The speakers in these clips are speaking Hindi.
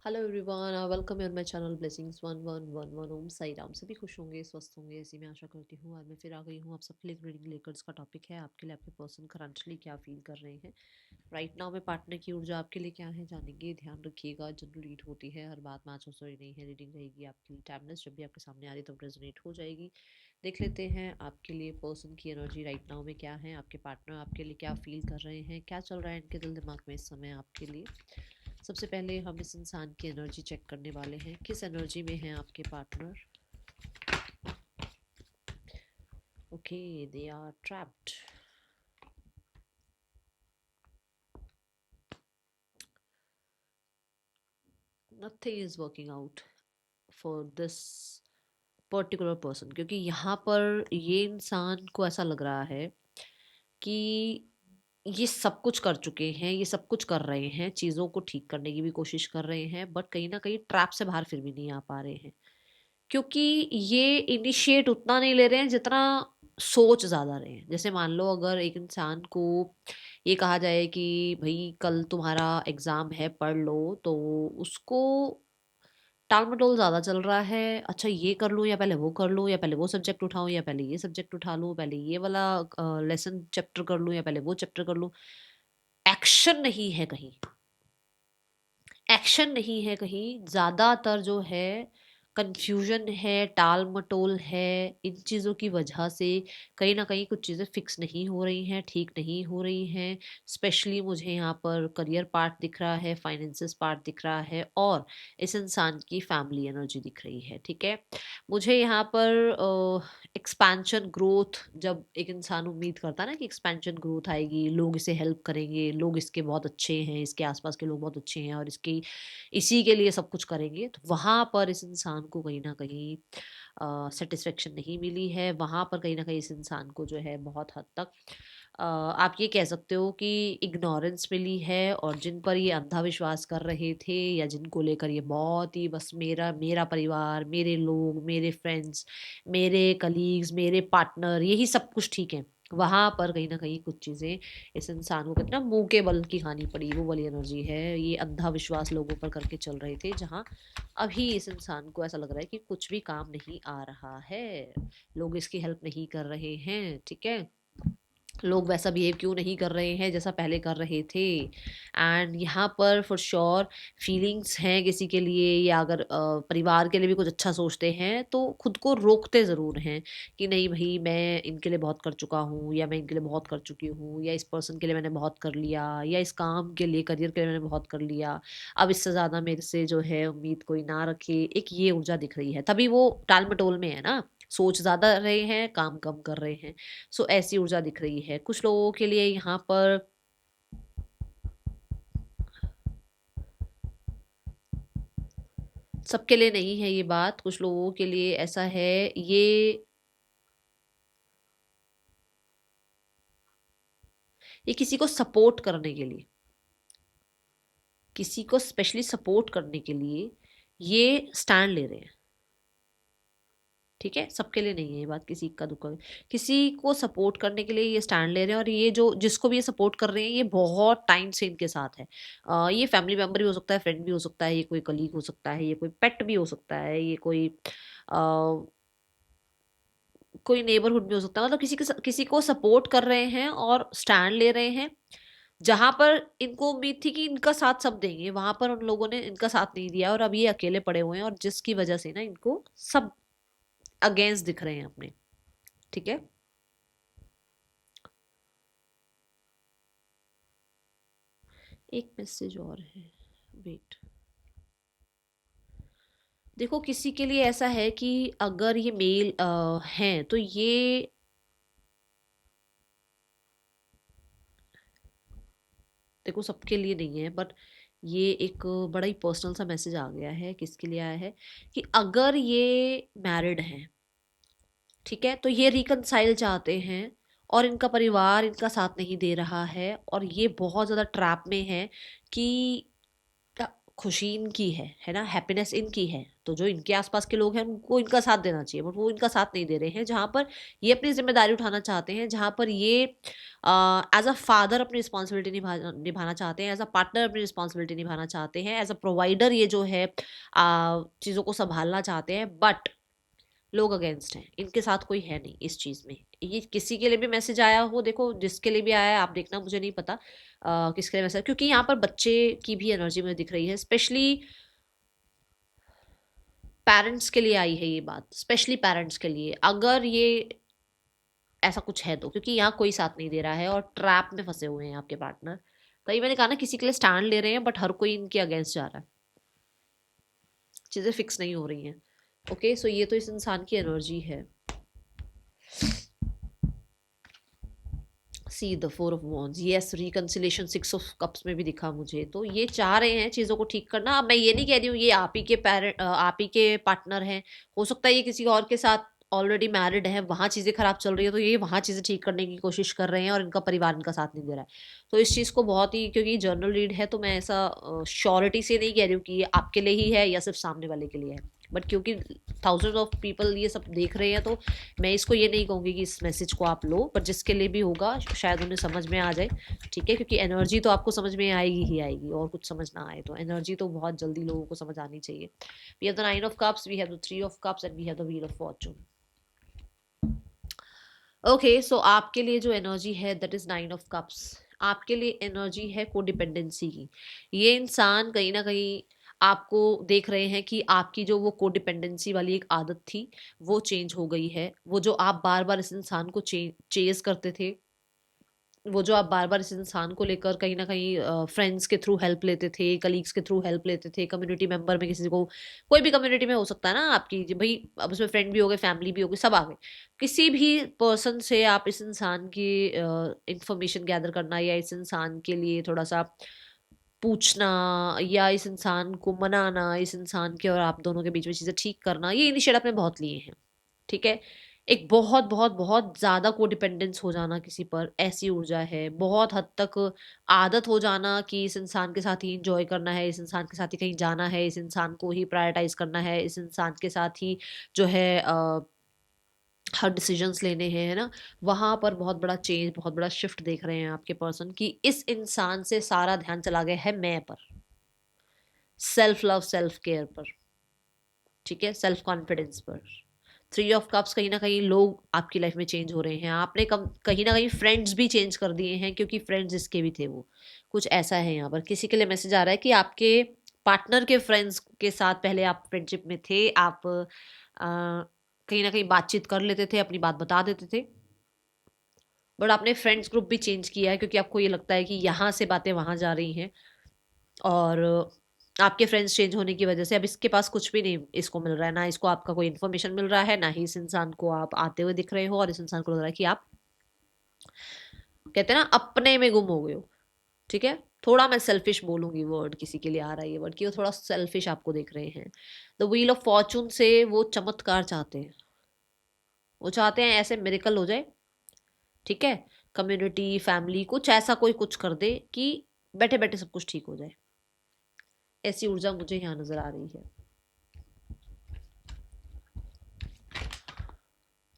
Hello everyone, welcome on my channel blessings 1111। ओम साई राम। सभी खुश होंगे, स्वस्थ होंगे, ऐसी मैं आशा करती हूँ। आज मैं फिर आ गई हूँ आप सबके लिए रीडिंग लेकर। इसका टॉपिक है आपके लिए आपके पर्सन करंटली क्या फील कर रहे हैं राइट नाउ में। पार्टनर की ऊर्जा आपके लिए क्या है जानेंगे। ध्यान रखिएगा, जनरल रीड होती है, हर बात मैच हो सही नहीं है। रीडिंग रहेगी आपके लिए टाइमलेस, जब भी आपके सामने आ रही तब रेजोनेट हो जाएगी। देख लेते हैं आपके लिए पर्सन की एनर्जी राइट नाउ में क्या है। आपके पार्टनर आपके लिए क्या फील कर रहे हैं, क्या चल रहा है इनके दिल दिमाग में इस समय आपके लिए। सबसे पहले हम इस इंसान की एनर्जी चेक करने वाले हैं, किस एनर्जी में है आपके partner. Okay, they are trapped. Nothing is working out for this particular person, क्योंकि यहाँ पर ये इंसान को ऐसा लग रहा है कि ये सब कुछ कर चुके हैं, ये सब कुछ कर रहे हैं, चीज़ों को ठीक करने की भी कोशिश कर रहे हैं, बट कहीं ना कहीं ट्रैप से बाहर फिर भी नहीं आ पा रहे हैं। क्योंकि ये इनिशिएट उतना नहीं ले रहे हैं जितना सोच ज़्यादा रहे हैं। जैसे मान लो अगर एक इंसान को ये कहा जाए कि भाई कल तुम्हारा एग्ज़ाम है, पढ़ लो, तो उसको टाल-मटोल ज़्यादा चल रहा है। अच्छा, ये कर लूँ या पहले वो कर लूँ, या पहले वो सब्जेक्ट उठाऊँ या पहले ये सब्जेक्ट उठा लूँ, पहले ये वाला लेसन चैप्टर कर लूँ या पहले वो चैप्टर कर लूँ। एक्शन नहीं है कहीं, एक्शन नहीं है कहीं। ज़्यादातर जो है कन्फ्यूजन है, टाल मटोल है। इन चीज़ों की वजह से कहीं ना कहीं कुछ चीज़ें फिक्स नहीं हो रही हैं, ठीक नहीं हो रही हैं। स्पेशली मुझे यहाँ पर करियर पार्ट दिख रहा है, फाइनेंसिस पार्ट दिख रहा है, और इस इंसान की फैमिली एनर्जी दिख रही है। ठीक है, मुझे यहाँ पर एक्सपेंशन ग्रोथ, जब एक इंसान उम्मीद करता है ना कि एक्सपेंशन ग्रोथ आएगी, लोग इसे हेल्प करेंगे, लोग इसके बहुत अच्छे हैं, इसके आसपास के लोग बहुत अच्छे हैं और इसकी इसी के लिए सब कुछ करेंगे, तो वहाँ पर इस इंसान को कहीं न कहीं सैटिस्फैक्शन नहीं मिली है। वहाँ पर कहीं न कहीं इस इंसान को जो है बहुत हद तक आप ये कह सकते हो कि इग्नोरेंस मिली है। और जिन पर ये अंधा विश्वास कर रहे थे, या जिनको लेकर ये बहुत ही बस मेरा मेरा परिवार, मेरे लोग, मेरे फ्रेंड्स, मेरे कलीग्स, मेरे पार्टनर, यही सब कुछ ठीक है, वहाँ पर कहीं न कहीं कुछ चीज़ें इस इंसान को कहते हैं ना, मुँह के बल की खानी पड़ी, वो वाली एनर्जी है। ये अंधा विश्वास लोगों पर करके चल रहे थे, जहाँ अभी इस इंसान को ऐसा लग रहा है कि कुछ भी काम नहीं आ रहा है। लोग इसकी हेल्प नहीं कर रहे हैं, ठीक है? लोग वैसा बिहेव क्यों नहीं कर रहे हैं जैसा पहले कर रहे थे। एंड यहाँ पर फॉर श्योर फीलिंग्स हैं किसी के लिए, या अगर परिवार के लिए भी कुछ अच्छा सोचते हैं तो खुद को रोकते ज़रूर हैं कि नहीं भाई, मैं इनके लिए बहुत कर चुका हूँ, या मैं इनके लिए बहुत कर चुकी हूँ, या इस पर्सन के लिए मैंने बहुत कर लिया, या इस काम के लिए, करियर के लिए मैंने बहुत कर लिया, अब इससे ज़्यादा मेरे से जो है उम्मीद कोई ना रखे। एक ये ऊर्जा दिख रही है, तभी वो टाल मटोल में है ना। सोच ज़्यादा रहे हैं, काम कम कर रहे हैं। सो ऐसी ऊर्जा दिख रही है कुछ लोगों के लिए यहाँ पर। सबके लिए नहीं है ये बात, कुछ लोगों के लिए ऐसा है। ये किसी को सपोर्ट करने के लिए, किसी को स्पेशली सपोर्ट करने के लिए ये स्टैंड ले रहे हैं। ठीक है, सबके लिए नहीं है ये बात, किसी का दुख, किसी को सपोर्ट करने के लिए ये स्टैंड ले रहे हैं। और ये जो जिसको भी ये सपोर्ट कर रहे हैं, ये बहुत टाइम से इनके साथ है। ये फैमिली मेम्बर भी हो सकता है, फ्रेंड भी हो सकता है, ये कोई कलीग हो सकता है, ये कोई पेट भी हो सकता है, ये कोई नेबरहुड भी हो सकता है। मतलब किसी को सपोर्ट कर रहे हैं और स्टैंड ले रहे हैं। जहां पर इनको उम्मीद थी कि इनका साथ सब देंगे, वहां पर उन लोगों ने इनका साथ नहीं दिया और अब ये अकेले पड़े हुए हैं, और जिसकी वजह से ना इनको सब अगेंस्ट दिख रहे हैं अपने। ठीक है, एक मैसेज और है, वेट। देखो, किसी के लिए ऐसा है कि अगर ये मेल हैं तो ये, देखो सबके लिए नहीं है, बट ये एक बड़ा ही पर्सनल सा मैसेज आ गया है। किसके लिए आया है कि अगर ये मैरिड हैं, ठीक है, तो ये रिकनसाइल चाहते हैं और इनका परिवार इनका साथ नहीं दे रहा है, और ये बहुत ज़्यादा ट्रैप में है कि खुशी इनकी है ना, हैप्पीनेस इनकी है, तो जो इनके आसपास के लोग हैं उनको इनका साथ देना चाहिए, बट वो इनका साथ नहीं दे रहे हैं। जहाँ पर ये अपनी जिम्मेदारी उठाना चाहते हैं, जहाँ पर ये एज अ फादर अपनी रिस्पॉन्सिबिलिटी निभाना चाहते हैं, एज अ पार्टनर अपनी रिस्पॉन्सिबिलिटी निभाना चाहते हैं, एज अ प्रोवाइडर ये जो है चीज़ों को संभालना चाहते हैं, बट लोग अगेंस्ट हैं, इनके साथ कोई है नहीं इस चीज़ में। ये किसी के लिए भी मैसेज आया हो, देखो जिसके लिए भी आया है आप देखना, मुझे नहीं पता किसके लिए मैसेज, क्योंकि यहाँ पर बच्चे की भी एनर्जी मुझे दिख रही है, स्पेशली पेरेंट्स के लिए आई है ये बात, स्पेशली पेरेंट्स के लिए, अगर ये ऐसा कुछ है तो, क्योंकि यहाँ कोई साथ नहीं दे रहा है और ट्रैप में फंसे हुए हैं आपके पार्टनर। तभी मैंने कहा ना, किसी के लिए स्टैंड ले रहे हैं बट हर कोई इनके अगेंस्ट जा रहा है, चीज़ें फिक्स नहीं हो रही हैं। ओके, सो ये तो इस इंसान की एनर्जी है। See the four of wands, yes reconciliation, six of cups में भी दिखा मुझे, तो ये चाह रहे हैं चीज़ों को ठीक करना। अब मैं ये नहीं कह रही हूँ ये आप ही के पेरेंट, आप ही के पार्टनर हैं, हो सकता है ये किसी और के साथ ऑलरेडी मैरिड है, वहाँ चीज़ें खराब चल रही है, तो ये वहाँ चीज़ें ठीक करने की कोशिश कर रहे हैं और इनका परिवार इनका साथ नहीं दे रहा है। तो इस चीज़ को बहुत ही, क्योंकि जर्नल रीड है तो मैं ऐसा श्योरिटी से नहीं कह रही हूँ कि ये आपके लिए ही है या सिर्फ सामने वाले के लिए है, बट क्योंकि थाउजेंड ऑफ पीपल ये सब देख रहे हैं, तो मैं इसको ये नहीं कहूँगी कि इस मैसेज को आप लो, पर जिसके लिए भी होगा शायद उन्हें समझ में आ जाए। ठीक है, क्योंकि एनर्जी तो आपको समझ में आएगी ही आएगी, और कुछ समझ ना आए तो एनर्जी तो बहुत जल्दी लोगों को समझ आनी चाहिए। We have the 9 of cups, we have the 3 of cups and we have the wheel of fortune. Okay, so आपके लिए जो एनर्जी है दैट इज 9 ऑफ कप्स। आपके लिए एनर्जी है कोडिपेंडेंसी की। ये इंसान कहीं ना कहीं आपको देख रहे हैं कि आपकी जो वो कोडिपेंडेंसी वाली एक आदत थी वो चेंज हो गई है। वो जो आप बार बार इस इंसान को चेज करते थे, वो जो आप बार बार इस इंसान को लेकर कहीं ना कहीं फ्रेंड्स के थ्रू हेल्प लेते थे, कलीग्स के थ्रू हेल्प लेते थे, कम्युनिटी मेंबर में किसी को, कोई भी कम्युनिटी में हो सकता है ना आपकी भाई, अब उसमें फ्रेंड भी हो गए, फैमिली भी हो गई, सब आ गए, किसी भी पर्सन से आप इस इंसान की इंफॉर्मेशन गैदर करना या इस इंसान के लिए थोड़ा सा पूछना या इस इंसान को मनाना, इस इंसान के और आप दोनों के बीच में चीज़ें ठीक करना, ये इनिशिएटिव आपने बहुत लिए हैं। ठीक है, एक बहुत बहुत बहुत ज़्यादा कोडिपेंडेंस हो जाना किसी पर, ऐसी ऊर्जा है, बहुत हद तक आदत हो जाना कि इस इंसान के साथ ही इंजॉय करना है, इस इंसान के साथ ही कहीं जाना है, इस इंसान को ही प्रायोरिटाइज करना है, इस इंसान के साथ ही जो है हर डिसीजंस लेने हैं, है ना। वहाँ पर बहुत बड़ा चेंज, बहुत बड़ा शिफ्ट देख रहे हैं आपके पर्सन की, इस इंसान से सारा ध्यान चला गया है मैं पर, सेल्फ लव सेल्फ केयर पर, ठीक है, सेल्फ कॉन्फिडेंस पर। 3 ऑफ कप्स, कहीं ना कहीं लोग आपकी लाइफ में चेंज हो रहे हैं, आपने कहीं ना कहीं फ्रेंड्स भी चेंज कर दिए हैं, क्योंकि फ्रेंड्स इसके भी थे वो, कुछ ऐसा है यहाँ पर। किसी के लिए मैसेज आ रहा है कि आपके पार्टनर के फ्रेंड्स के साथ पहले आप फ्रेंडशिप में थे, आप कहीं ना कहीं बातचीत कर लेते थे, अपनी बात बता देते थे, बट आपने फ्रेंड्स ग्रुप भी चेंज किया है, क्योंकि आपको ये लगता है कि यहाँ से बातें वहाँ जा रही हैं, और आपके फ्रेंड्स चेंज होने की वजह से अब इसके पास कुछ भी नहीं इसको मिल रहा है, ना इसको आपका कोई इन्फॉर्मेशन मिल रहा है, ना ही इस इंसान को आप आते हुए दिख रहे हो, और इस इंसान को लग रहा है कि आप कहते हैं ना अपने में गुम हो गए हो। ठीक है, थोड़ा मैं सेल्फिश बोलूंगी, वर्ड किसी के लिए आ रहा है ये वर्ड, कि वो थोड़ा सेल्फिश आपको देख रहे हैं। द व्हील ऑफ फॉर्चून से वो चमत्कार चाहते हैं, वो चाहते हैं ऐसे मिरेकल हो जाए, ठीक है, कम्युनिटी फैमिली कुछ ऐसा कोई कुछ कर दे कि बैठे बैठे सब कुछ ठीक हो जाए, ऐसी ऊर्जा मुझे यहाँ नजर आ रही है।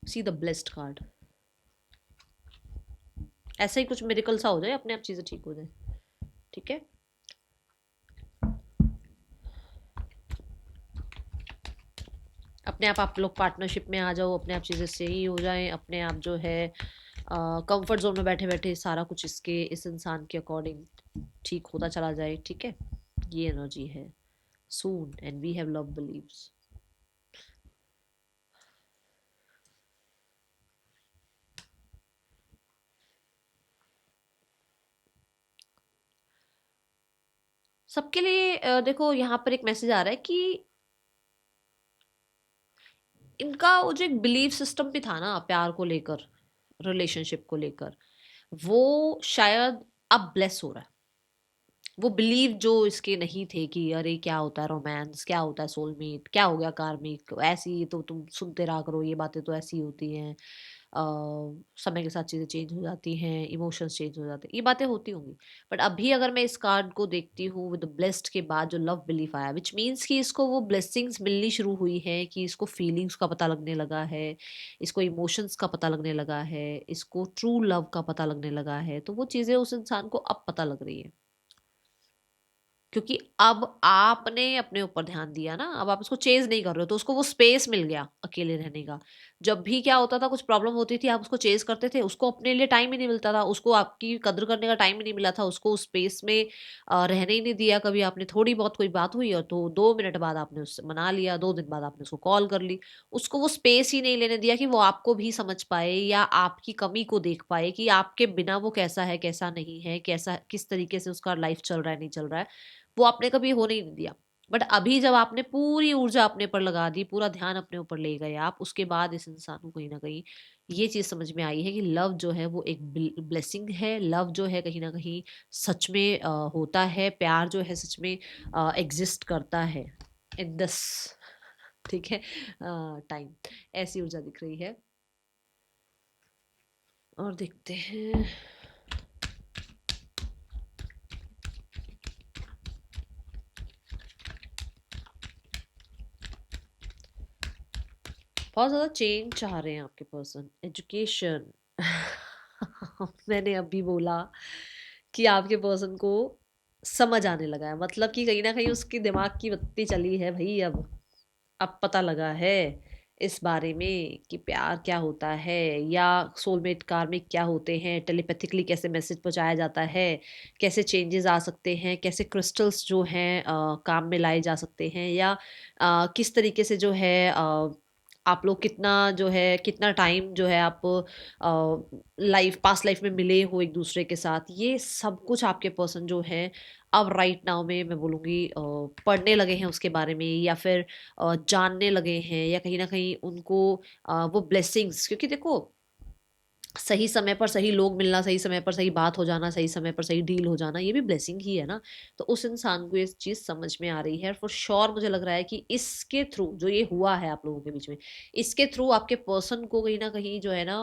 सी द ब्लेस्ड कार्ड, ऐसा ही कुछ मिरेकल सा हो जाए, अपने आप चीजें ठीक हो जाए। ठीक है, अपने आप लोग पार्टनरशिप में आ जाओ, अपने आप चीजें सही हो जाएं, अपने आप जो है कंफर्ट जोन में बैठे बैठे सारा कुछ इसके इस इंसान के अकॉर्डिंग ठीक होता चला जाए। ठीक है, ये एनर्जी है soon, and we have love believes. सबके लिए देखो यहाँ पर एक मैसेज आ रहा है कि इनका वो जो एक बिलीव सिस्टम भी था ना प्यार को लेकर, रिलेशनशिप को लेकर, वो शायद अब ब्लेस हो रहा है। वो बिलीव जो इसके नहीं थे कि अरे क्या होता है रोमांस, क्या होता है सोलमेट, क्या हो गया कार्मिक, ऐसी तो तुम सुनते रहा करो, ये बातें तो ऐसी होती हैं, समय के साथ चीज़ें चेंज हो जाती हैं, इमोशंस चेंज हो जाते हैं, ये बातें होती होंगी। बट अभी अगर मैं इस कार्ड को देखती हूँ विद ब्लेस्ड के बाद जो लव बिलीफ आया, विच मीन्स कि इसको वो ब्लेसिंग्स मिलनी शुरू हुई है, कि इसको फीलिंग्स का पता लगने लगा है, इसको इमोशंस का पता लगने लगा है, इसको ट्रू लव का पता लगने लगा है। तो वो चीज़ें उस इंसान को अब पता लग रही है, क्योंकि अब आपने अपने ऊपर ध्यान दिया ना, अब आप उसको चेज़ नहीं कर रहे हो, तो उसको वो स्पेस मिल गया अकेले रहने का। जब भी क्या होता था, कुछ प्रॉब्लम होती थी, आप उसको चेज़ करते थे, उसको अपने लिए टाइम ही नहीं मिलता था, उसको आपकी कदर करने का टाइम ही नहीं मिला था, उसको उस स्पेस में रहने ही नहीं दिया कभी आपने। थोड़ी बहुत कोई बात हुई और तो 2 मिनट बाद आपने उससे मना लिया, 2 दिन बाद आपने उसको कॉल कर ली। उसको वो स्पेस ही नहीं लेने दिया कि वो आपको भी समझ पाए या आपकी कमी को देख पाए कि आपके बिना वो कैसा है, कैसा नहीं है, कैसा किस तरीके से उसका लाइफ़ चल रहा है, नहीं चल रहा है। वो आपने कभी होने ही नहीं दिया। बट अभी जब आपने पूरी ऊर्जा अपने पर लगा दी, पूरा ध्यान अपने ऊपर ले गए आप, उसके बाद इस इंसान को कहीं न कहीं ये चीज़ समझ में आई है कि लव जो है वो एक ब्लेसिंग है। लव जो है कहीं न कहीं सच में होता है, प्यार जो है सच में एग्ज़िस्ट करता है इन दिस, ठीक है, टाइम। ऐसी ऊर्जा दिख रही है। और देखते हैं। बहुत ज़्यादा चेंज चाह रहे हैं आपके पर्सन, एजुकेशन। मैंने अभी बोला कि आपके पर्सन को समझ आने लगा है, मतलब कि कहीं न कहीं उसकी दिमाग की बत्ती चली है भई अब पता लगा है इस बारे में कि प्यार क्या होता है, या सोलमेट कार्मिक क्या होते हैं, टेलीपैथिकली कैसे मैसेज पहुँचाया जाता है, कैसे चेंजेज़ आ सकते हैं, कैसे क्रिस्टल्स जो हैं काम में लाए जा सकते हैं, या किस तरीके से जो है आप लोग कितना जो है कितना टाइम जो है आप लाइफ पास्ट लाइफ में मिले हो एक दूसरे के साथ, ये सब कुछ आपके पर्सन जो है अब राइट नाउ में मैं बोलूँगी पढ़ने लगे हैं उसके बारे में, या फिर जानने लगे हैं, या कहीं ना कहीं उनको वो ब्लेसिंग्स, क्योंकि देखो सही समय पर सही लोग मिलना, सही समय पर सही बात हो जाना, सही समय पर सही डील हो जाना, ये भी ब्लेसिंग ही है ना। तो उस इंसान को ये चीज़ समझ में आ रही है, फॉर श्योर मुझे लग रहा है कि इसके थ्रू जो ये हुआ है आप लोगों के बीच में, इसके थ्रू आपके पर्सन को कहीं न कहीं जो है ना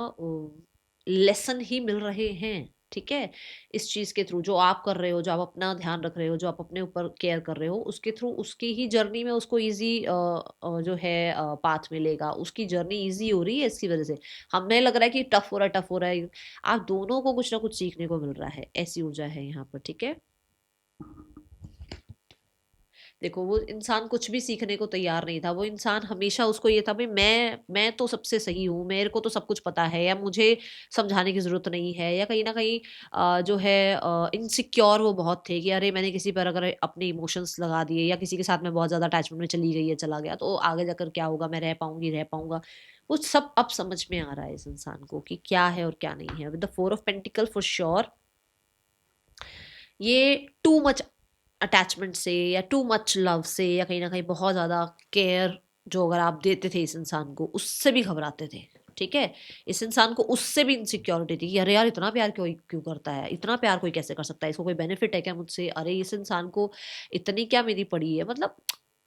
लेसन ही मिल रहे हैं, ठीक है? इस चीज़ के थ्रू जो आप कर रहे हो, जो आप अपना ध्यान रख रहे हो, जो आप अपने ऊपर केयर कर रहे हो, उसके थ्रू उसकी ही जर्नी में उसको ईज़ी जो है पाथ मिलेगा। उसकी जर्नी ईज़ी हो रही है इसकी वज़ह से। हमें लग रहा है कि टफ हो रहा है, टफ हो रहा है। आप दोनों को कुछ ना कुछ सीखने को मिल रहा है, ऐसी ऊर्जा है यहाँ पर, ठीक है? देखो वो इंसान कुछ भी सीखने को तैयार नहीं था, वो इंसान हमेशा उसको ये था भाई मैं तो सबसे सही हूँ, मेरे को तो सब कुछ पता है, या मुझे समझाने की ज़रूरत नहीं है, या कहीं न कहीं जो है इनसिक्योर वो बहुत थे कि अरे मैंने किसी पर अगर अपने इमोशंस लगा दिए, या किसी के साथ मैं बहुत ज़्यादा अटैचमेंट में चली गई या चला गया, तो आगे जाकर क्या होगा, मैं रह पाऊँगी, रह पाऊँगा। वो सब अब समझ में आ रहा है इस इंसान को कि क्या है और क्या नहीं है। With the 4 of pentacle for sure ये टू मच अटैचमेंट से, या टू मच लव से, या कहीं न कहीं बहुत ज़्यादा केयर जो अगर आप देते थे इस इंसान को, उससे भी घबराते थे, ठीक है? इस इंसान को उससे भी इनसिक्योरिटी थी कि अरे यार! इतना प्यार क्यों क्यों करता है? इतना प्यार कोई कैसे कर सकता है? इसको कोई बेनिफिट है क्या मुझसे? अरे! इस इंसान को इतनी क्या मेरी पड़ी है? मतलब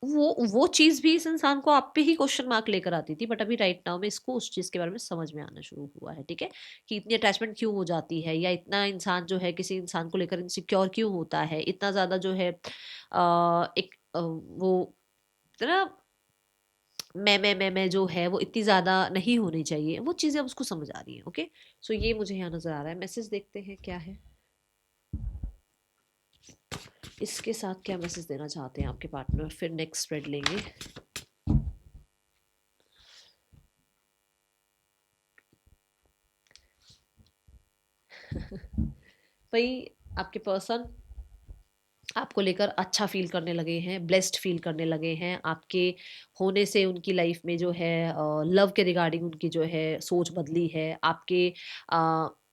वो चीज़ भी इस इंसान को आप पे ही क्वेश्चन मार्क लेकर आती थी, बट अभी राइट नाउ में इसको उस चीज़ के बारे में समझ में आना शुरू हुआ है, ठीक है? कि इतनी अटैचमेंट क्यों हो जाती है, या इतना इंसान जो है किसी इंसान को लेकर इनसिक्योर क्यों होता है, इतना ज़्यादा जो है एक वो ना मैं जो है वो इतनी ज़्यादा नहीं होनी चाहिए, वो चीज़ें अब उसको समझ आ रही हैं, ओके? सो ये मुझे यहाँ नज़र आ रहा है। मैसेज देखते हैं क्या है? इसके साथ क्या मैसेज देना चाहते हैं आपके पार्टनर? फिर नेक्स्ट स्प्रेड लेंगे। भई आपके पर्सन आपको लेकर अच्छा फ़ील करने लगे हैं, ब्लेस्ड फ़ील करने लगे हैं। आपके होने से उनकी लाइफ़ में जो है लव के रिगार्डिंग उनकी जो है सोच बदली है।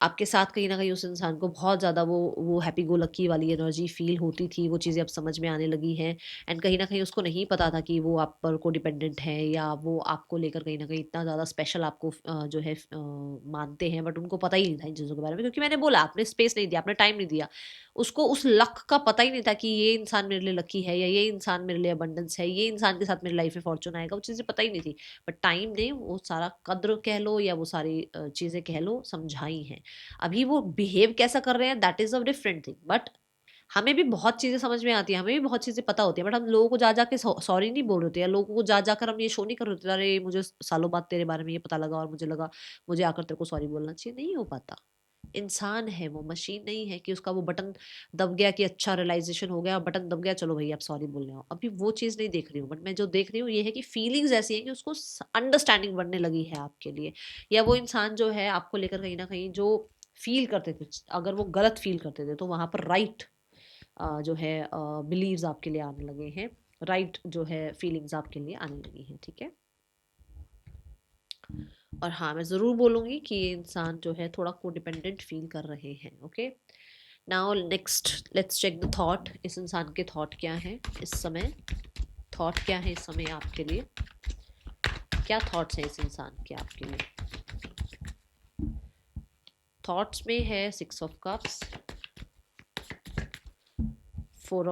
आपके साथ कहीं न कहीं उस इंसान को बहुत ज़्यादा वो हैप्पी गो लकी वाली एनर्जी फ़ील होती थी, वो चीज़ें अब समझ में आने लगी हैं। एंड कहीं न कहीं उसको नहीं पता था कि वो आप पर कोडिपेंडेंट है, या वो आपको लेकर कहीं न कहीं इतना ज़्यादा स्पेशल आपको जो है मानते हैं, बट उनको पता ही नहीं था इन चीज़ों के बारे में, क्योंकि मैंने बोला आपने स्पेस नहीं दिया, आपने टाइम नहीं दिया। उसको उस लक का पता ही नहीं था कि ये इंसान मेरे लिए लकी है या ये इंसान मेरे लिए अबंडेंस है, ये इंसान के साथ मेरी लाइफ में फॉर्चून आएगा, वो चीज़ें पता ही नहीं थी। बट टाइम ने वो सारा कद्र कह लो या वो सारी चीज़ें कह लो समझाई हैं। अभी वो बिहेव कैसा कर रहे हैं that is a different thing, but हमें भी बहुत चीज़ें समझ में आती हैं, हमें भी बहुत चीज़ें पता होती हैं, बट हम लोगों को जा जाके सॉरी नहीं बोल रहे होते, या लोगों को जा जाकर हम ये शो नहीं कर रहे होते, अरे मुझे सालों बाद तेरे बारे में ये पता लगा और मुझे लगा मुझे आकर तेरे को सॉरी बोलना चाहिए। नहीं हो पाता। इंसान है वो, मशीन नहीं है कि उसका वो बटन दब गया कि अच्छा रियलाइजेशन हो गया, बटन दब गया चलो भैया आप सॉरी बोल रहे हो। अभी वो चीज़ नहीं देख रही हूँ, बट मैं जो देख रही हूँ ये है कि फीलिंग्स ऐसी हैं कि उसको अंडरस्टैंडिंग बनने लगी है आपके लिए, या वो इंसान जो है आपको लेकर कहीं ना कहीं जो फील करते थे, अगर वो गलत फील करते थे तो वहां पर राइट जो है बिलीव्स आपके लिए आने लगे हैं, राइट जो है फीलिंग्स आपके लिए आने लगी हैं। ठीक है। और हाँ, मैं ज़रूर बोलूँगी कि ये इंसान जो है थोड़ा कोडिपेंडेंट फील कर रहे हैं। Okay, now next let's check the thought. इस इंसान के थॉट क्या है इस समय, थॉट क्या है इस समय आपके लिए, क्या थॉट्स हैं इस इंसान के आपके लिए। थॉट्स में है 6 of cups, 4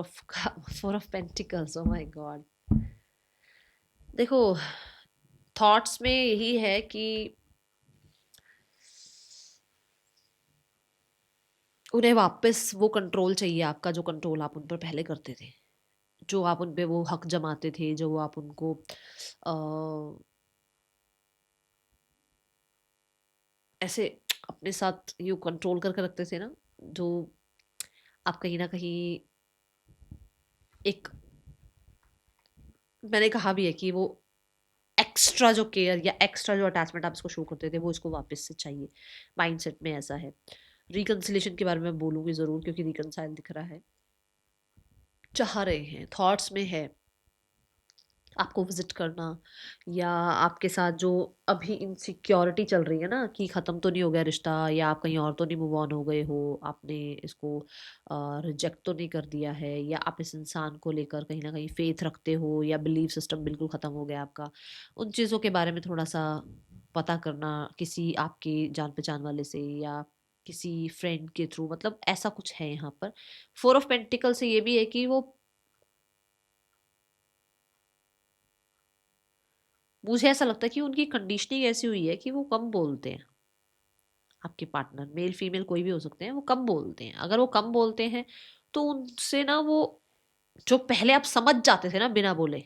of pentacles. Oh my God. देखो, थॉट्स में यही है कि उन्हें वापस वो कंट्रोल चाहिए आपका, जो कंट्रोल आप उन पर पहले करते थे, जो आप उन पे वो हक जमाते थे, जो आप उनको ऐसे अपने साथ यू कंट्रोल करके रखते थे ना, जो आप कहीं ना कहीं एक, मैंने कहा भी है कि वो एक्स्ट्रा जो केयर या एक्स्ट्रा जो अटैचमेंट आप इसको शो करते थे वो इसको वापस से चाहिए। माइंडसेट में ऐसा है। रिकंसिलेशन के बारे में बोलूंगी जरूर, क्योंकि रिकंसाइल दिख रहा है, चाह रहे हैं, थॉट्स में है आपको विजिट करना, या आपके साथ जो अभी इनसिक्योरिटी चल रही है ना कि ख़त्म तो नहीं हो गया रिश्ता, या आप कहीं और तो नहीं मूव ऑन हो गए हो, आपने इसको रिजेक्ट तो नहीं कर दिया है, या आप इस इंसान को लेकर कहीं ना कहीं फेथ रखते हो, या बिलीव सिस्टम बिल्कुल ख़त्म हो गया आपका। उन चीज़ों के बारे में थोड़ा सा पता करना किसी आपके जान पहचान वाले से या किसी फ्रेंड के थ्रू, मतलब ऐसा कुछ है यहाँ पर। 4 ऑफ पेंटिकल से ये भी है कि वो, मुझे ऐसा लगता है कि उनकी कंडीशनिंग ऐसी हुई है कि वो कम बोलते हैं। आपके पार्टनर मेल फीमेल कोई भी हो सकते हैं, वो कम बोलते हैं। अगर वो कम बोलते हैं तो उनसे ना वो, जो पहले आप समझ जाते थे ना बिना बोले,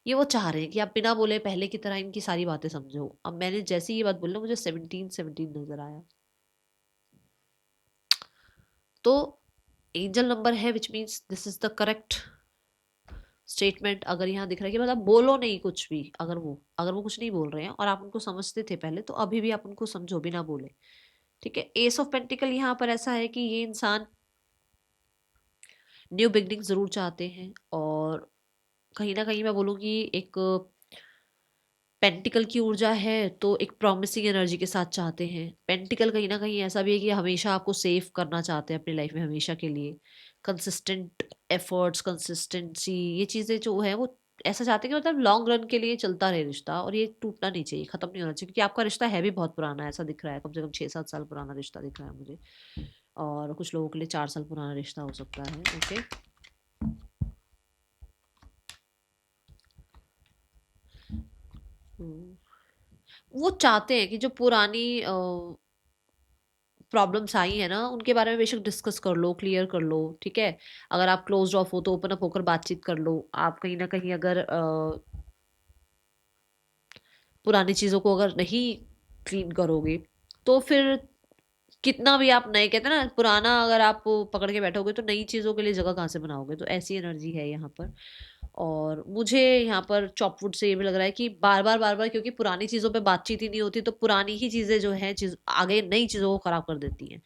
ये वो चाह रहे हैं कि आप बिना बोले पहले की तरह इनकी सारी बातें समझो। अब मैंने जैसे ही ये बात बोली मुझे 17 नजर आया। तो एंजल नंबर है which means this is the correct statement. अगर यहाँ दिख रहा है कि मतलब बोलो नहीं कुछ भी, अगर वो कुछ नहीं बोल रहे हैं और आप उनको समझते थे पहले, तो अभी भी आप उनको समझो बिना बोले। ठीक है। एस ऑफ पेंटिकल यहाँ पर ऐसा है कि ये इंसान न्यू बिगनिंग जरूर चाहते हैं, और कहीं ना कहीं मैं बोलूँगी एक पेंटिकल की ऊर्जा है तो एक प्रॉमिसिंग एनर्जी के साथ चाहते हैं। पेंटिकल कहीं ना कहीं ऐसा भी है कि हमेशा आपको सेव करना चाहते हैं अपनी लाइफ में हमेशा के लिए। कंसिस्टेंट एफर्ट्स, कंसिस्टेंसी, ये चीज़ें जो है वो ऐसा चाहते हैं कि मतलब लॉन्ग रन के लिए चलता रहे रिश्ता, और ये टूटना नहीं चाहिए, खत्म नहीं होना चाहिए, क्योंकि आपका रिश्ता है भी बहुत पुराना, ऐसा दिख रहा है, कम से कम 6-7 साल पुराना रिश्ता दिख रहा है मुझे, और कुछ लोगों के लिए 4 साल पुराना रिश्ता हो सकता है। ओके। वो चाहते हैं कि जो पुरानी प्रॉब्लम्स आई है ना उनके बारे में बेशक डिस्कस कर लो, क्लियर कर लो। ठीक है। अगर आप क्लोज ऑफ हो तो ओपन अप होकर बातचीत कर लो। आप कहीं ना कहीं अगर पुरानी चीज़ों को अगर नहीं क्लीन करोगे तो फिर कितना भी आप नए, कहते हैं ना, पुराना अगर आप पकड़ के बैठोगे तो नई चीज़ों के लिए जगह कहाँ से बनाओगे। तो ऐसी एनर्जी है यहाँ पर। और मुझे यहाँ पर चॉपवुड से ये भी लग रहा है कि बार बार क्योंकि पुरानी चीज़ों पे बातचीत ही नहीं होती, तो पुरानी ही चीज़ें जो है चीज़ आगे नई चीज़ों को खराब कर देती हैं।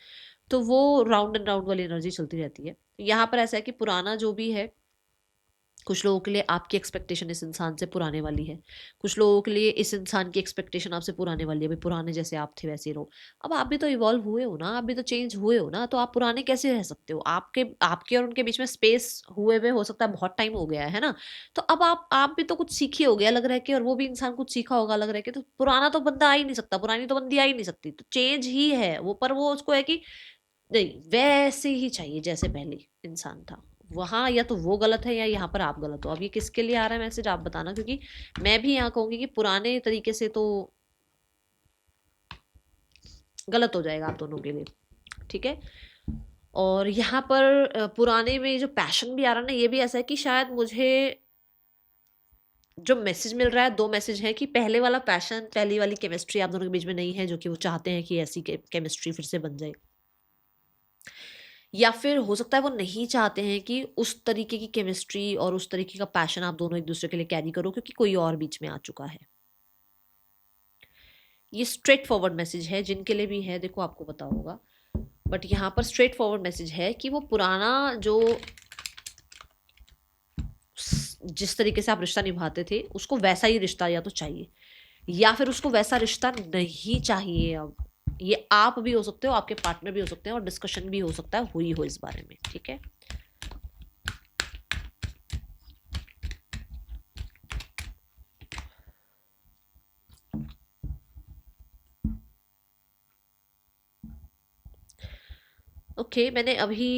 तो वो राउंड एंड राउंड वाली एनर्जी चलती रहती है। यहाँ पर ऐसा है कि पुराना जो भी है, कुछ लोगों के लिए आपकी एक्सपेक्टेशन इस इंसान से पुराने वाली है, कुछ लोगों के लिए इस इंसान की एक्सपेक्टेशन आपसे पुराने वाली है, भाई पुराने जैसे आप थे वैसे ही रहो। अब आप भी तो इवॉल्व हुए हो ना, आप भी तो चेंज हुए हो ना, तो आप पुराने कैसे रह सकते हो। आपके आपके और उनके बीच में स्पेस हुए हुए हो सकता है बहुत टाइम हो गया है ना। तो अब आप भी तो कुछ सीखे हो गए अलग रह के, और वो भी इंसान कुछ सीखा होगा अलग रह के। तो पुराना तो बंदा आ ही नहीं सकता, पुरानी तो बंदी आ ही नहीं सकती, तो चेंज ही है वो। पर वो उसको है कि नहीं, वैसे ही चाहिए जैसे पहले इंसान था। वहां या तो वो गलत है या यहाँ पर आप गलत हो। अब ये किसके लिए आ रहा है मैसेज आप बताना, क्योंकि मैं भी यहाँ कहूंगी कि पुराने तरीके से तो गलत हो जाएगा आप दोनों के लिए। ठीक है। और यहाँ पर पुराने में जो पैशन भी आ रहा है ना, ये भी ऐसा है कि शायद मुझे जो मैसेज मिल रहा है, दो मैसेज है कि पहले वाला पैशन, पहली वाली केमिस्ट्री आप दोनों के बीच में नहीं है, जो कि वो चाहते हैं कि ऐसी केमिस्ट्री फिर से बन जाए। या फिर हो सकता है वो नहीं चाहते हैं कि उस तरीके की केमिस्ट्री और उस तरीके का पैशन आप दोनों एक दूसरे के लिए कैरी करो, क्योंकि कोई और बीच में आ चुका है। ये स्ट्रेट फॉरवर्ड मैसेज है जिनके लिए भी है, देखो आपको पता होगा। बट यहाँ पर स्ट्रेट फॉरवर्ड मैसेज है कि वो पुराना जो जिस तरीके से आप रिश्ता निभाते थे, उसको वैसा ही रिश्ता या तो चाहिए, या फिर उसको वैसा रिश्ता नहीं चाहिए। अब ये आप भी हो सकते हो, आपके पार्टनर भी हो सकते हैं, और डिस्कशन भी हो सकता है हुई हो इस बारे में। ठीक है। ओके, मैंने अभी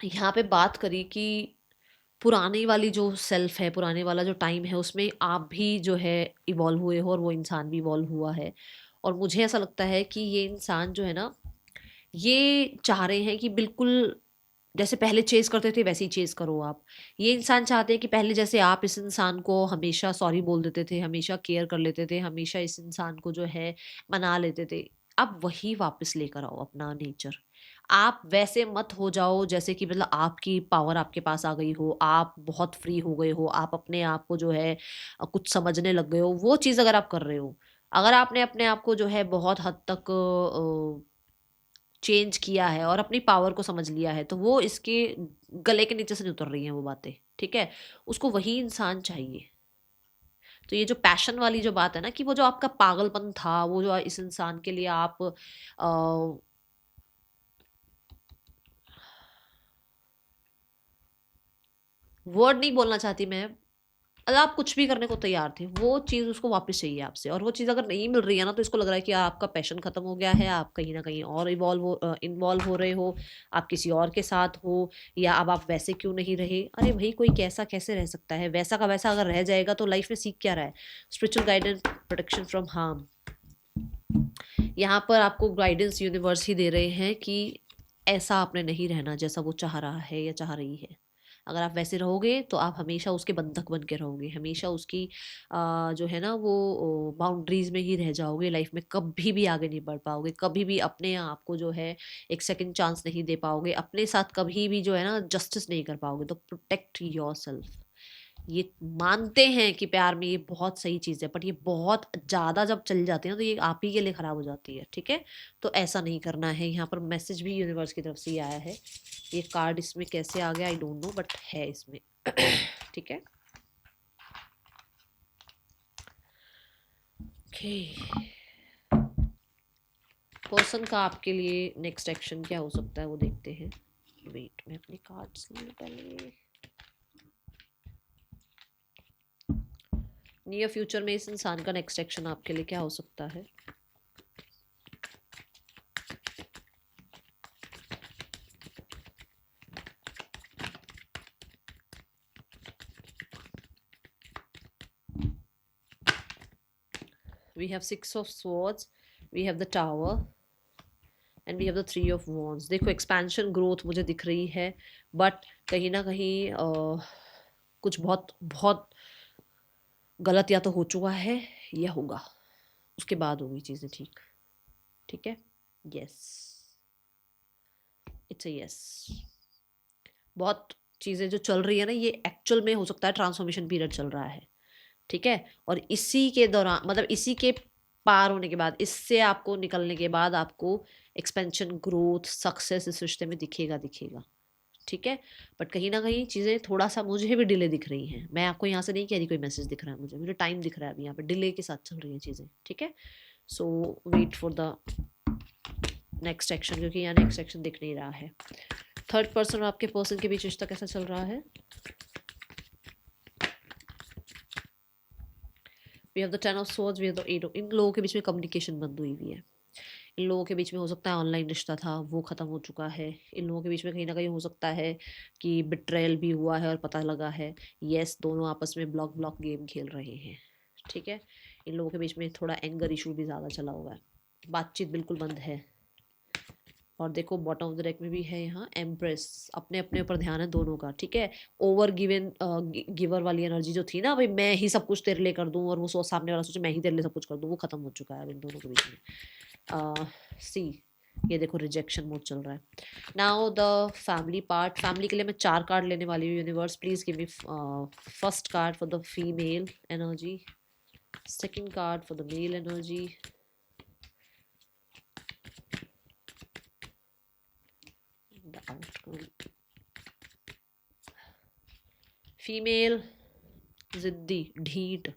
यहाँ पे बात करी कि पुरानी वाली जो सेल्फ है, पुराने वाला जो टाइम है, उसमें आप भी जो है इवॉल्व हुए हो और वो इंसान भी इवॉल्व हुआ है। और मुझे ऐसा लगता है कि ये इंसान जो है ना, ये चाह रहे हैं कि बिल्कुल जैसे पहले चेज़ करते थे वैसे ही चेज़ करो आप। ये इंसान चाहते हैं कि पहले जैसे आप इस इंसान को हमेशा सॉरी बोल देते थे, हमेशा केयर कर लेते थे, हमेशा इस इंसान को जो है मना लेते थे, अब वही वापस लेकर आओ अपना नेचर। आप वैसे मत हो जाओ जैसे कि मतलब आपकी पावर आपके पास आ गई हो, आप बहुत फ्री हो गए हो, आप अपने आप को जो है कुछ समझने लग गए हो। वो चीज़ अगर आप कर रहे हो, अगर आपने अपने आप को जो है बहुत हद तक चेंज किया है और अपनी पावर को समझ लिया है, तो वो इसके गले के नीचे से नहीं उतर रही हैं वो बातें। ठीक है। उसको वही इंसान चाहिए। तो ये जो पैशन वाली जो बात है ना, कि वो जो आपका पागलपन था, वो जो इस इंसान के लिए आप वर्ड नहीं बोलना चाहती मैं, मतलब आप कुछ भी करने को तैयार थे, वो चीज़ उसको वापस चाहिए आपसे। और वो चीज़ अगर नहीं मिल रही है ना, तो इसको लग रहा है कि आपका पैशन खत्म हो गया है, आप कहीं ना कहीं और इन्वॉल्व हो रहे हो, आप किसी और के साथ हो, या अब आप वैसे क्यों नहीं रहे। अरे भाई, कोई कैसा कैसे रह सकता है? वैसा का वैसा अगर रह जाएगा तो लाइफ में सीख क्या रहा है? Spiritual guidance, protection from harm. यहाँ पर आपको गाइडेंस यूनिवर्स ही दे रहे हैं कि ऐसा आपने नहीं रहना जैसा वो चाह रहा है या चाह रही है। अगर आप वैसे रहोगे तो आप हमेशा उसके बंधक बन के रहोगे, हमेशा उसकी जो है ना वो बाउंड्रीज में ही रह जाओगे। लाइफ में कभी भी आगे नहीं बढ़ पाओगे, कभी भी अपने आप को जो है एक सेकंड चांस नहीं दे पाओगे, अपने साथ कभी भी जो है ना जस्टिस नहीं कर पाओगे। तो प्रोटेक्ट योर सेल्फ। ये मानते हैं कि प्यार में ये बहुत सही चीज़ है, बट ये बहुत ज़्यादा जब चली जाती है ना, तो ये आप ही के लिए ख़राब हो जाती है। ठीक है। तो ऐसा नहीं करना है। यहाँ पर मैसेज भी यूनिवर्स की तरफ से ही आया है। ये कार्ड इसमें कैसे आ गया आई डोंट नो, बट है इसमें। ठीक है। ओके, पर्सन का आपके लिए नेक्स्ट एक्शन क्या हो सकता है वो देखते हैं। वेट, मैं अपने कार्ड्स ले लूं पहले। नियर फ्यूचर में इस इंसान का नेक्स्ट एक्शन आपके लिए क्या हो सकता है? We have 6 of swords, we have the tower, and we have the 3 of wands. देखो, एक्सपेंशन ग्रोथ मुझे दिख रही है, बट कहीं ना कहीं कुछ बहुत बहुत गलत या तो हो चुका है या होगा, उसके बाद होगी चीज़ें ठीक। ठीक है। Yes, it's a yes. बहुत चीज़ें जो चल रही है ना, ये एक्चुअल में हो सकता है ट्रांसफॉर्मेशन पीरियड चल रहा है। ठीक है। और इसी के दौरान, मतलब इसी के पार होने के बाद, इससे आपको निकलने के बाद आपको एक्सपेंशन, ग्रोथ, सक्सेस इस रिश्ते में दिखेगा दिखेगा। ठीक है। बट कहीं ना कहीं चीज़ें थोड़ा सा मुझे भी डिले दिख रही हैं। मैं आपको यहाँ से नहीं कह रही कोई मैसेज दिख रहा है, मुझे टाइम दिख रहा है अभी, यहाँ पे डिले के साथ चल रही हैं चीज़ें। ठीक है। So wait for the next action, क्योंकि यहाँ नेक्स्ट एक्शन दिख नहीं रहा है। थर्ड पर्सन और आपके पर्सन के बीच रिश्ता कैसा चल रहा है? We have the 10 of swords, we have the 8 of, इन लोगों के बीच में कम्युनिकेशन बंद हुई हुई है। इन लोगों के बीच में हो सकता है ऑनलाइन रिश्ता था वो ख़त्म हो चुका है। इन लोगों के बीच में कहीं ना कहीं हो सकता है कि बिट्रेयल भी हुआ है और पता लगा है। यस, दोनों आपस में ब्लॉक ब्लॉक गेम खेल रहे हैं। ठीक है, इन लोगों के बीच में थोड़ा एंगर इशू भी ज़्यादा चला हुआ है। बातचीत बिल्कुल बंद है। और देखो बॉटम ऑफ द डेक में भी है यहाँ एम्प्रेस, अपने अपने ऊपर ध्यान है दोनों का। ठीक है, ओवर गिवन गिवर वाली एनर्जी जो थी ना, भाई मैं ही सब कुछ तेरे लिए कर दूं और वो सोच सामने वाला सोचे मैं ही तेरे लिए सब कुछ कर दूं, वो खत्म हो चुका है अब इन दोनों के बीच में। सी, ये देखो रिजेक्शन मोड चल रहा है। Now the family part. Family के लिए मैं 4 कार्ड लेने वाली हूँ। Universe please give me first card for the female energy, second card for the mail energy, the outcome. Female जिद्दी, ढीठ,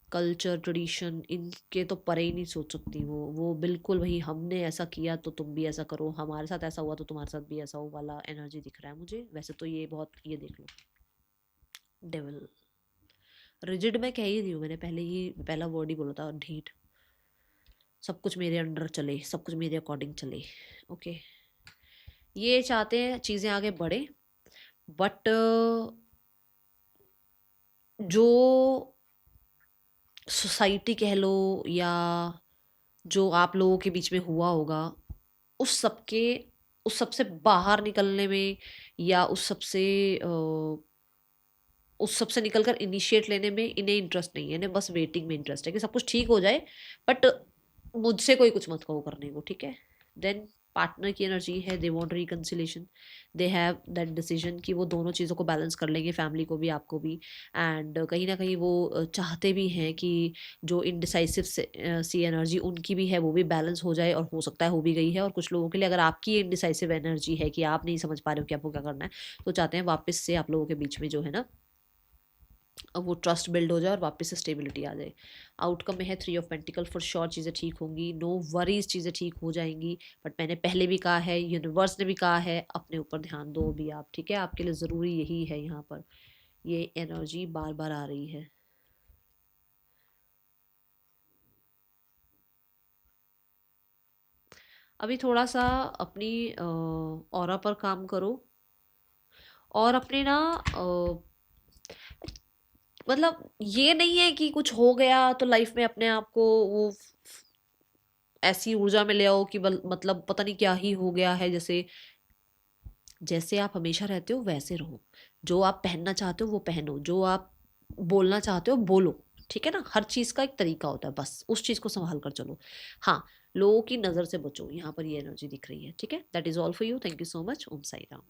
कल्चर ट्रेडिशन, इनके तो परे ही नहीं सोच सकती वो बिल्कुल वही, हमने ऐसा किया तो तुम भी ऐसा करो, हमारे साथ ऐसा हुआ तो तुम्हारे साथ भी ऐसा हो वाला एनर्जी दिख रहा है मुझे। वैसे तो ये बहुत, ये देख लो डेविल। रिजिड मैं कह ही रही हूँ, मैंने पहले ही पहला वर्ड ही बोला था, ढीठ। सब कुछ मेरे अंडर चले, सब कुछ मेरे अकॉर्डिंग चले। ओके, ये चाहते हैं चीज़ें आगे बढ़े, बट जो सोसाइटी कह लो या जो आप लोगों के बीच में हुआ होगा, उस सबके उस सबसे बाहर निकलने में या उस सबसे निकलकर इनिशिएट लेने में इन्हें इंटरेस्ट नहीं है। इन्हें बस वेटिंग में इंटरेस्ट है कि सब कुछ ठीक हो जाए, बट मुझसे कोई कुछ मत कहो करने को। ठीक है, देन पार्टनर की एनर्जी है, they want reconciliation, they have that decision कि वो दोनों चीज़ों को बैलेंस कर लेंगे, फैमिली को भी आपको भी। एंड कहीं ना कहीं वो चाहते भी हैं कि जो इनडिसाइसिव सी एनर्जी उनकी भी है वो भी बैलेंस हो जाए, और हो सकता है हो भी गई है। और कुछ लोगों के लिए अगर आपकी इनडिसाइसिव एनर्जी है कि आप नहीं समझ पा रहे हो कि आपको क्या करना है, तो चाहते हैं वापस से आप लोगों के बीच में जो है ना वो ट्रस्ट बिल्ड हो जाए और वापस से स्टेबिलिटी आ जाए। आउटकम में है 3 ऑफ पेंटिकल, फॉर श्योर चीज़ें ठीक होंगी, नो वरीज, चीज़ें ठीक हो जाएंगी। बट मैंने पहले भी कहा है, यूनिवर्स ने भी कहा है, अपने ऊपर ध्यान दो भी आप। ठीक है, आपके लिए ज़रूरी यही है। यहाँ पर ये एनर्जी बार बार आ रही है। अभी थोड़ा सा अपनी ऑरा पर काम करो, और अपने ना मतलब ये नहीं है कि कुछ हो गया तो लाइफ में अपने आप को वो ऐसी ऊर्जा में ले आओ कि मतलब पता नहीं क्या ही हो गया है। जैसे जैसे आप हमेशा रहते हो वैसे रहो, जो आप पहनना चाहते हो वो पहनो, जो आप बोलना चाहते हो बोलो। ठीक है ना, हर चीज़ का एक तरीका होता है, बस उस चीज़ को संभाल कर चलो। हाँ, लोगों की नज़र से बचो, यहाँ पर ये एनर्जी दिख रही है। ठीक है, that is all for you. Thank you so much. Om Sai Ram.